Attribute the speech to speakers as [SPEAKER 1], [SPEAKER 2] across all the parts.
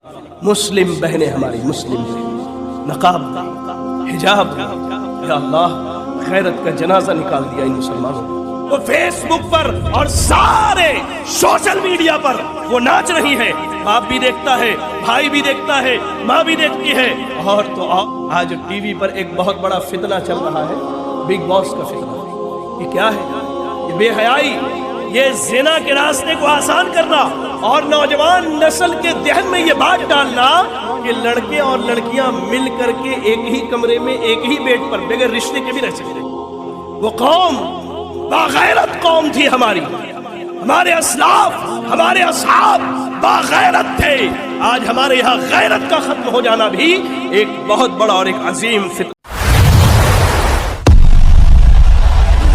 [SPEAKER 1] مسلم بہنیں ہماری مسلم نقاب حجاب، یا اللہ غیرت کا جنازہ نکال دیا ان مسلمانوں نے۔ وہ فیس بک پر اور سارے سوشل میڈیا پر وہ ناچ رہی ہے، باپ بھی دیکھتا ہے، بھائی بھی دیکھتا ہے، ماں بھی دیکھتی ہے۔ اور تو آج ٹی وی پر ایک بہت بڑا فتنہ چل رہا ہے، بگ باس کا فتنہ۔ یہ کیا ہے؟ یہ بے حیائی، یہ زنا کے راستے کو آسان کرنا اور نوجوان نسل کے ذہن میں یہ بات ڈالنا کہ لڑکے اور لڑکیاں مل کر کے ایک ہی کمرے میں ایک ہی بیڈ پر بغیر رشتے کے بھی رہ سکتے۔ وہ قوم باغیرت قوم تھی ہماری، ہمارے اسلاف ہمارے اصحاب باغیرت تھے۔ آج ہمارے یہاں غیرت کا ختم ہو جانا بھی ایک بہت بڑا اور ایک عظیم فتنہ۔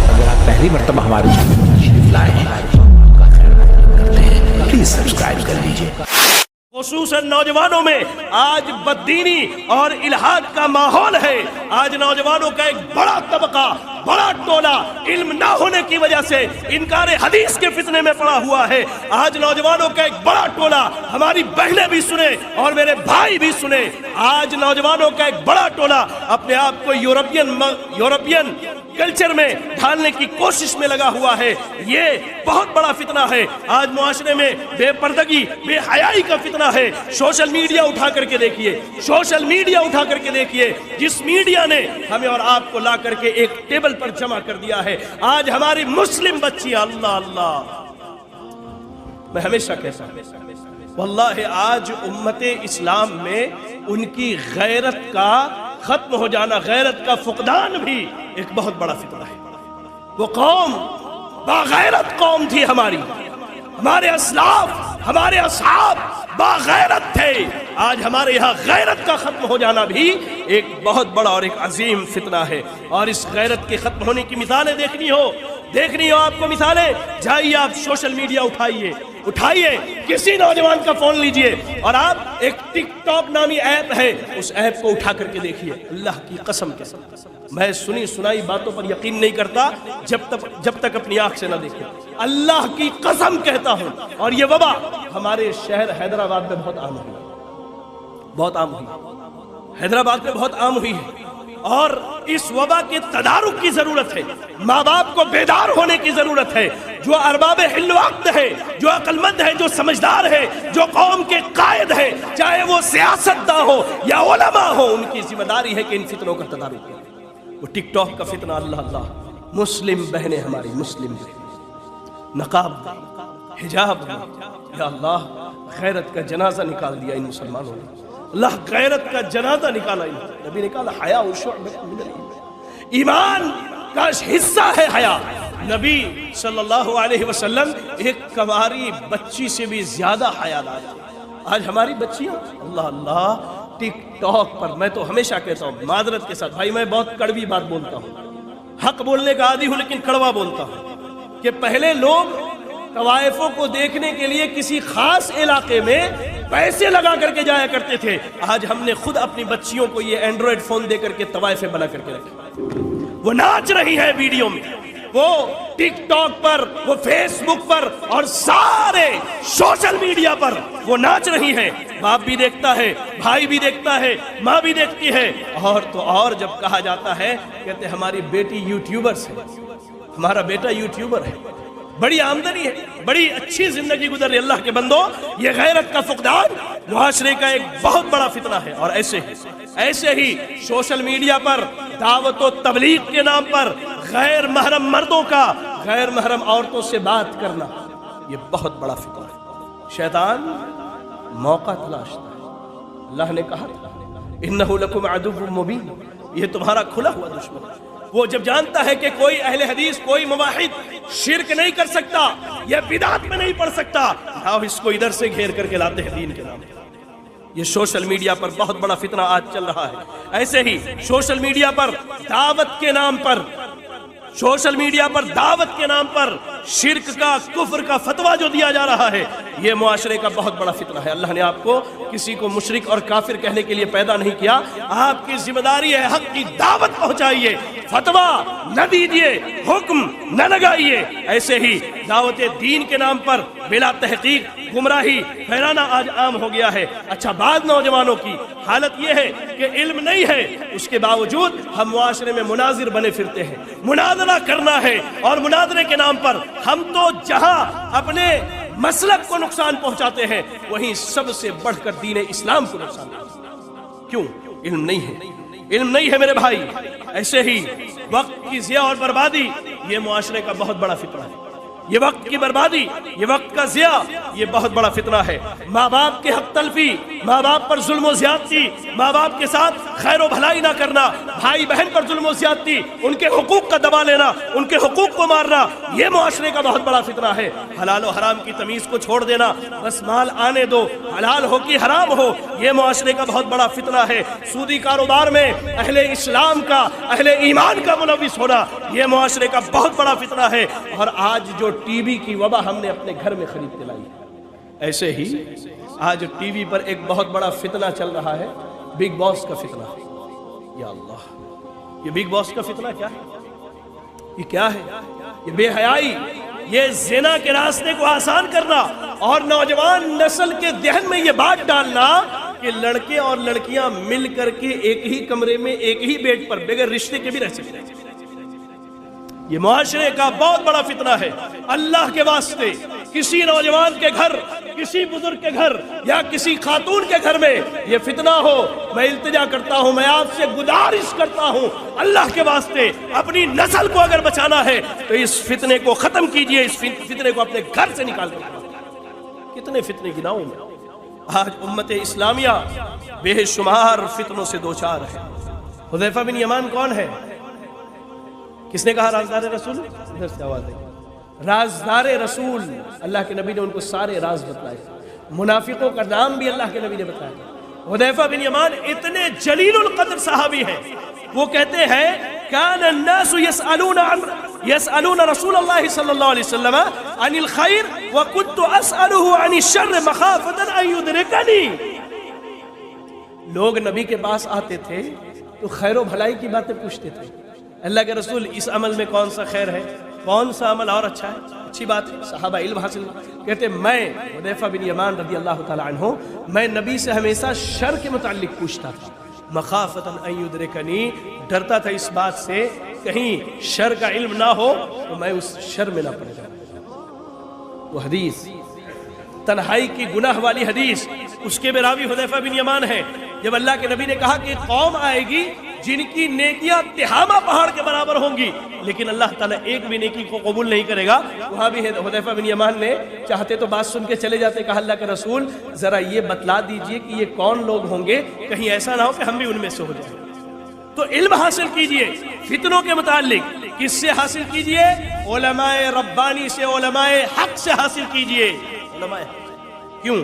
[SPEAKER 2] اگر آپ پہلی مرتبہ ہمارے چینل پر تشریف لائے ہیں پلیز سبسکرائب کر لیجیے۔
[SPEAKER 1] خصوصاً نوجوانوں میں آج بددینی اور الحاد کا ماحول ہے۔ آج نوجوانوں کا ایک بڑا طبقہ، بڑا ٹولہ علم نہ ہونے کی وجہ سے انکار حدیث کے فتنے میں پڑا ہوا ہے۔ آج نوجوانوں کا ایک بڑا ٹولہ، ہماری بہنیں بھی سنیں اور میرے بھائی بھی سنیں، آج نوجوانوں کا ایک بڑا ٹولہ اپنے آپ کو یورپین کلچر میں ڈھالنے کی کوشش میں لگا ہوا ہے۔ یہ بہت بڑا فتنہ ہے۔ آج معاشرے میں بے پردگی، بے حیائی کا فتنہ ہے۔ سوشل میڈیا اٹھا کر کے دیکھیے، سوشل میڈیا اٹھا کر کے دیکھیے، جس میڈیا نے ہمیں اور آپ کو لا کر کے ایک ٹیبل پر جمع کر دیا ہے۔ آج ہماری مسلم بچیاں، اللہ اللہ، میں ہمیشہ کہتا ہوں واللہ آج امت اسلام میں ان کی غیرت کا ختم ہو جانا، غیرت کا فقدان بھی ایک بہت بڑا فتنہ ہے۔ وہ قوم باغیرت قوم تھی ہماری، ہمارے اسلاف ہمارے اصحاب باغیرت تھے۔ آج ہمارے یہاں غیرت کا ختم ہو جانا بھی ایک بہت بڑا اور ایک عظیم فتنہ ہے۔ اور اس غیرت کے ختم ہونے کی مثالیں دیکھنی ہو آپ کو مثالیں، جائیے آپ سوشل میڈیا اٹھائیے، کسی نوجوان کا فون لیجئے اور آپ ایک ٹک ٹاک نامی ایپ ہے، اس ایپ کو اٹھا کر کے دیکھیے۔ اللہ کی قسم میں سنی سنائی باتوں پر یقین نہیں کرتا جب تک اپنی آنکھ سے نہ دیکھیں۔ اللہ کی قسم کہتا ہوں، اور یہ وبا ہمارے شہر حیدرآباد میں بہت عام ہوئی، حیدرآباد میں بہت عام ہوئی ہے۔ اور اس وبا کے تدارک کی ضرورت ہے، ماں باپ کو بیدار ہونے کی ضرورت ہے۔ جو ارباب حل وقت ہے، جو عقل مند ہے، جو سمجھدار ہے، جو قوم کے قائد ہے، چاہے وہ سیاستداں ہو یا علماء ہو، ان کی ذمہ داری ہے کہ ان فتنوں کا تدارک کریں۔ وہ ٹک ٹاک کا فتنہ، اللہ اللہ، مسلم بہنیں ہماری مسلم نقاب حجاب، یا اللہ غیرت کا جنازہ نکال دیا ان مسلمانوں نے۔ اللہ غیرت کا جنازہ نکالا، نبی نے کہا حیا شعبۃ من الایمان، ایمان کا حصہ ہے حیا۔ نبی صلی اللہ علیہ وسلم ایک کنواری بچی سے بھی زیادہ حیادار تھے۔ آج ہماری بچیاں، اللہ اللہ، ٹک ٹاک پر، میں تو ہمیشہ کہتا ہوں معذرت کے ساتھ، بھائی میں بہت کڑوی بات بولتا ہوں، حق بولنے کا عادی ہوں لیکن کڑوا بولتا ہوں، کہ پہلے لوگ طوائفوں کو دیکھنے کے لیے کسی خاص علاقے میں پیسے لگا کر کے جایا کرتے تھے۔ آج ہم نے خود اپنی بچیوں کو یہ اینڈرائڈ فون دے کر کے طوائفیں بنا کر کے رکھے، وہ ناچ رہی ہے ویڈیو میں، وہ ٹک ٹاک پر، وہ فیس بک پر اور سارے سوشل میڈیا پر وہ ناچ رہی ہے، باپ بھی دیکھتا ہے، بھائی بھی دیکھتا ہے، ماں بھی دیکھتی ہے۔ اور تو اور جب کہا جاتا ہے، کہتے ہماری بیٹی یوٹیوبر ہے، ہمارا بیٹا یوٹیوبر ہے، بڑی آمدنی ہے، بڑی اچھی زندگی گزر رہی ہے۔ اللہ کے بندو، یہ غیرت کا فقدان معاشرے کا ایک بہت بڑا فتنہ ہے۔ اور ایسے ہی سوشل میڈیا پر دعوت و تبلیغ کے نام پر غیر محرم مردوں کا غیر محرم عورتوں سے بات کرنا، یہ بہت بڑا فتنہ ہے۔ شیطان موقع تلاشتا ہے، اللہ نے کہا انہ لکم عدو مبین، یہ تمہارا کھلا ہوا دشمن ہے۔ وہ جب جانتا ہے کہ کوئی اہل حدیث، کوئی موحد شرک نہیں کر سکتا، یہ بدعت میں نہیں پڑ سکتا، اس کو ادھر سے گھیر کر کے لاتے ہیں دین کے نام پر۔ یہ سوشل میڈیا پر بہت بڑا فتنہ آج چل رہا ہے۔ ایسے ہی سوشل میڈیا پر دعوت کے نام پر، شرک کا، کفر کا فتویٰ جو دیا جا رہا ہے، یہ معاشرے کا بہت بڑا فتنہ ہے۔ اللہ نے آپ کو کسی کو مشرک اور کافر کہنے کے لیے پیدا نہیں کیا، آپ کی ذمہ داری ہے حق کی دعوت پہنچائیے، فتویٰ نہ دیجیے، حکم نہ لگائیے۔ ایسے ہی دعوت دین کے نام پر بلا تحقیق گمراہی پھیلانا آج عام ہو گیا ہے۔ اچھا، بعض نوجوانوں کی حالت یہ ہے کہ علم نہیں ہے، اس کے باوجود ہم معاشرے میں مناظر بنے پھرتے ہیں، مناظرہ کرنا ہے، اور مناظرے کے نام پر ہم تو جہاں اپنے مسلک کو نقصان پہنچاتے ہیں وہیں سب سے بڑھ کر دین اسلام کو نقصان پہنچاتے ہیں۔ کیوں؟ علم نہیں ہے، علم نہیں ہے میرے بھائی۔ ایسے ہی وقت کی ضیاع اور بربادی یہ معاشرے کا بہت بڑا فتنہ ہے، یہ وقت کی بربادی، یہ وقت کا ضیاع یہ بہت بڑا فتنہ ہے۔ ماں باپ کے حق تلفی، ماں باپ پر ظلم و زیادتی، ماں باپ کے ساتھ خیر و بھلائی نہ کرنا، بھائی بہن پر ظلم و زیادتی، ان کے حقوق کا دبا لینا، ان کے حقوق کو مارنا، یہ معاشرے کا بہت بڑا فتنہ ہے۔ حلال و حرام کی تمیز کو چھوڑ دینا، بس مال آنے دو، حلال ہو کہ حرام ہو، یہ معاشرے کا بہت بڑا فتنہ ہے۔ سودی کاروبار میں اہل اسلام کا، اہل ایمان کا ملوث ہونا یہ معاشرے کا بہت بڑا فتنہ ہے۔ اور آج جو ٹی وی کی وبا ہم نے اپنے گھر میں خرید کے لائی ہے، ایسے ہی آج ٹی وی پر ایک بہت بڑا فتنہ چل رہا ہے، بگ باس کا فتنہ۔ یا اللہ، یہ بگ باس کا فتنہ کیا ہے؟ یہ کیا ہے؟ یہ بے حیائی، یہ زنا کے راستے کو آسان کرنا، اور نوجوان نسل کے ذہن میں یہ بات ڈالنا کہ لڑکے اور لڑکیاں مل کر کے ایک ہی کمرے میں ایک ہی بیڈ پر بغیر رشتے کے بھی رہ سکتے ہیں۔ یہ معاشرے کا بہت بڑا فتنہ ہے۔ اللہ کے واسطے کسی نوجوان کے گھر، کسی بزرگ کے گھر یا کسی خاتون کے گھر میں یہ فتنہ ہو، میں التجا کرتا ہوں، میں آپ سے گزارش کرتا ہوں، اللہ کے واسطے اپنی نسل کو اگر بچانا ہے تو اس فتنے کو ختم کیجئے، اس فتنے کو اپنے گھر سے نکال کر۔ کتنے فتنے گناؤں میں آج امت اسلامیہ بے شمار فتنوں سے دوچار ہے۔ حذیفہ بن یمان کون ہے؟ کس نے کہا رازدار رسول؟ ادھر سے آواز ہے، رازدار رسول۔ اللہ کے نبی نے ان کو سارے راز بتلائے، منافقوں کا نام بھی اللہ کے نبی نے بتایا۔ حذیفہ بن یمان اتنے جلیل القدر صحابی ہیں، وہ کہتے ہیں کان الناس يسألون رسول اللہ صلی اللہ علیہ وسلم عن الخیر وكنت اسأله عن الشر مخافة ان يدركني۔ لوگ نبی کے پاس آتے تھے تو خیر و بھلائی کی باتیں پوچھتے تھے، اللہ کے رسول اس عمل میں کون سا خیر ہے، کون سا عمل اور اچھا ہے، اچھی بات ہے، صحابہ علم حاصل کہتے میں حذیفہ بن یمان رضی اللہ تعالی عنہ، میں نبی سے ہمیشہ شر کے متعلق پوچھتا تھا، مخافۃ ان یدرکنی، ڈرتا تھا اس بات سے کہیں شر کا علم نہ ہو تو میں اس شر میں نہ پڑ جاؤں۔ وہ حدیث تنہائی کی گناہ والی حدیث، اس کے بھی راوی حذیفہ بن یمان ہے۔ جب اللہ کے نبی نے کہا کہ قوم آئے گی جن کی نیکیاں تہامہ پہاڑ کے برابر ہوں گی لیکن اللہ تعالیٰ ایک بھی نیکی کو قبول نہیں کرے گا، وہاں بھی حذیفہ بن یمان نے چاہتے تو بات سن کے چلے جاتے، کہا اللہ کے رسول ذرا یہ بتلا دیجئے کہ یہ کون لوگ ہوں گے، کہیں ایسا نہ ہو کہ ہم بھی ان میں سے ہو جائیں۔ تو علم حاصل کیجئے فتنوں کے متعلق، کس سے حاصل کیجئے؟ علماء ربانی سے، علماء حق سے حاصل کیجئے۔ علماء حق کیوں؟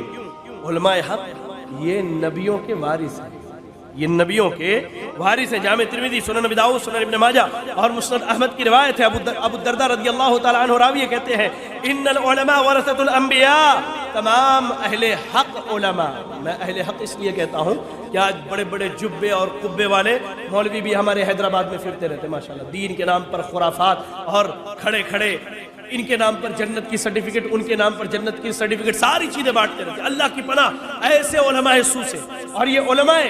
[SPEAKER 1] علماء حق یہ نبیوں کے وارث ہیں، یہ نبیوں کے وارث ہیں۔ جامع ترمذی، سنن ابی داؤد، سنن ابن ماجہ اور مسند احمد کی روایت ہے، ابو الدرداء رضی اللہ تعالی عنہ راوی کہتے ہیں ان العلماء ورثۃ الانبیاء، تمام اہل حق علماء، میں اہل حق اس لیے کہتا ہوں کہ آج بڑے بڑے جبے اور قبے والے مولوی بھی ہمارے حیدرآباد میں پھرتے رہتے، ماشاءاللہ، دین کے نام پر خرافات، اور کھڑے کھڑے ان کے نام پر جنت کی سرٹیفکیٹ، ان کے نام پر جنت کی سرٹیفکیٹ، ساری چیزیں بانٹتے رہتے۔ اللہ کی پناہ ایسے علماء سو سے، اور یہ علماء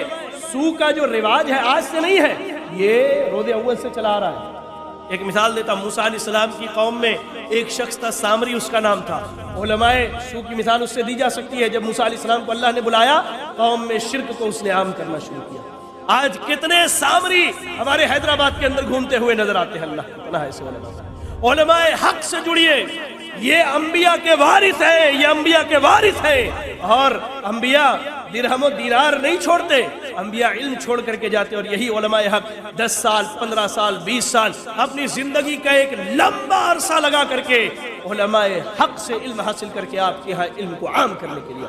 [SPEAKER 1] سو کا جو رواج ہے آج سے نہیں ہے، یہ روز اول سے چلا آ رہا ہے۔ ایک مثال دیتا ہوں، موسیٰ علیہ السلام کی قوم میں ایک شخص تھا، سامری اس کا نام تھا۔ علماء سو کی مثال اس سے دی جا سکتی ہے، جب موسیٰ علیہ السلام کو اللہ نے بلایا قوم میں شرک کو اس نے عام کرنا شروع کیا۔ آج کتنے سامری ہمارے حیدرآباد کے اندر گھومتے ہوئے نظر آتے ہیں، اللہ کی پناہ ایسے علماء۔ علماء حق سے جڑیے، یہ انبیاء کے وارث ہیں، یہ انبیاء کے وارث ہیں، اور انبیاء درہم و دینار نہیں چھوڑتے، انبیاء علم چھوڑ کر کے جاتے، اور یہی علماء حق 10 سال 15 سال 20 سال اپنی زندگی کا ایک لمبا عرصہ لگا کر کے علماء حق سے علم حاصل کر کے آپ کے ہاں علم کو عام کرنے کے لیے